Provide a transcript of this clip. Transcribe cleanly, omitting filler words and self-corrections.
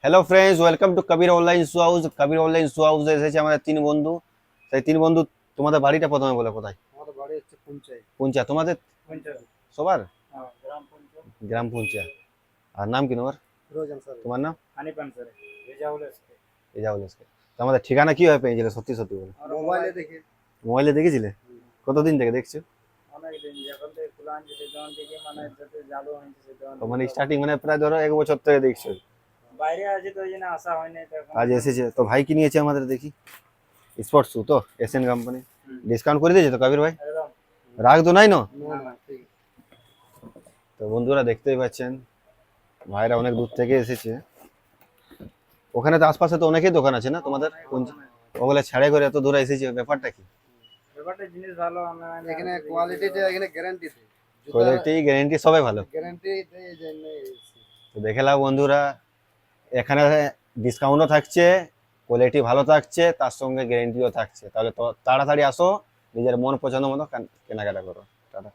Hello friends, welcome to Kabir online shoe house. Kabir online shoe হাউসে এসেছে আমাদের তিন বন্ধু। সেই তিন বন্ধু, তোমাদের বাড়িটা প্রথমে বলে কোথায়? আমাদের বাড়ি হচ্ছে পুঞ্চাই। পুঞ্চা? তোমাদের পুঞ্চাই। সবার হ্যাঁ, গ্রাম পঞ্চায়েত। গ্রাম পুঞ্চা। আর নাম কি তোমার? রোজ আনসার। তোমার নাম? হানিফ আনসার। রেজাউল এসকে। এজাউল ইসকে। তো আমাদের ঠিকানা কিভাবে পেয়েছিলে? সত্যি সত্যি বলো। মোবাইলে দেখে। মোবাইলে দেখেছিলে? কতদিন থেকে দেখছো? অনেক দিন যখন থেকে খোলা আনছে সে তখন থেকে মানে যাতে চালু হয়েছে সে তখন তো মানে স্টার্টিং মানে প্রায় ধরো 1 বছর থেকে দেখছো। বাইরে আছে তো ওই জন্য আসা হয়নি তো এখন। আজ এসেছে তো ভাই কি নিয়েছে আমাদের দেখি। স্পোর্টস শু তো এশিয়ান কোম্পানি। হুম। ডিসকাউন্ট করে দিয়েছে তো কবির ভাই? একদম। রাগ তো নাই না? না না ঠিক। তো বন্ধুরা দেখতেই পাচ্ছেন ভাইরা অনেক দূর থেকে এসেছে। ওখানে তো আশপাশে তো অনেকেই দোকান আছে না তোমাদের? ওগুলো ছাড়াই করে এত দূরে এসেছে, ব্যাপারটা কি? ব্যাপারটা জিনিস ভালো আমরা এখানে কোয়ালিটিতে এখানে গ্যারান্টি দেয়। কোয়ালিটি গ্যারেন্টি সবাই ভালো। গ্যারান্টি দেয় এই জন্য এসেছি। তো দেখে নাও বন্ধুরা, এখানে ডিসকাউন্টও থাকছে, কোয়ালিটি ভালো থাকছে, তার সঙ্গে গ্যারেন্টিও থাকছে। তাহলে তো তাড়াতাড়ি আসো, নিজের মন পছন্দ মতো কেনাকাটা করো। টাটা।